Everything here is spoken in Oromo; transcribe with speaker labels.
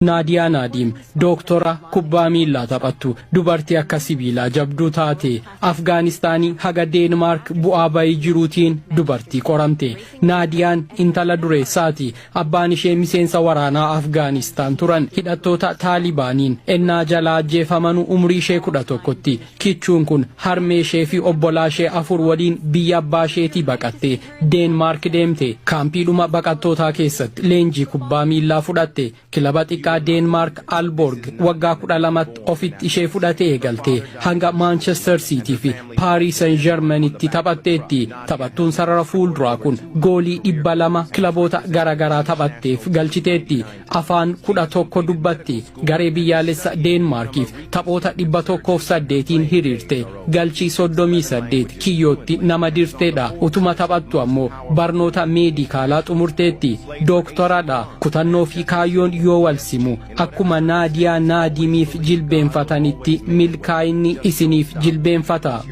Speaker 1: Naadiyaa Naadiim Dooktora kubbaa miilaa taphattu dubartii akka sibiilaa jabduu taate Afgaanistaanii haga Deenmaark bu'aa bayii jiruutiin dubartii qoramte. Naadiyaan intala dureessaati. Abbaan ishee miseensa waraanaa Afgaanistaan turan hidhattoota Taalibaaniin ennaa jalaa ajjeefamanu umrii ishee 11tti. Kichuun kun harmee ishee fi obbolaa ishee 4 waliin biyya abbaa isheetii baqattee Deenmaark deemte. Kaampiidhuma baqattootaa keessatti leenjii kubbaa miilaa fudhatte. Kilaba Denmark Alborg waggaa 12 ofitti ishee fudhatee eegalte hanga Manchester City fi Paris Saint-Germainitti taphatteetti. Taphattuun sarara fuulduraa kun goolii 200 kilaboota garagaraa taphatteef galchiteetti. Afaan 11 dubbatti. Garee biyyaalessa Denmarkiif taphoota 108 hiriirte. Galchii 38 kiyyootti nama dirteedha. Utuma taphattu ammoo barnoota meedikaalaa xumurteetti. Dooktoradha. Kutannoo fi kaayyoon yoo wal simu akkuma Naadiyaa Naadiimiif jilbeenfatanitti milkaa'inni isiniif jilbeenfata.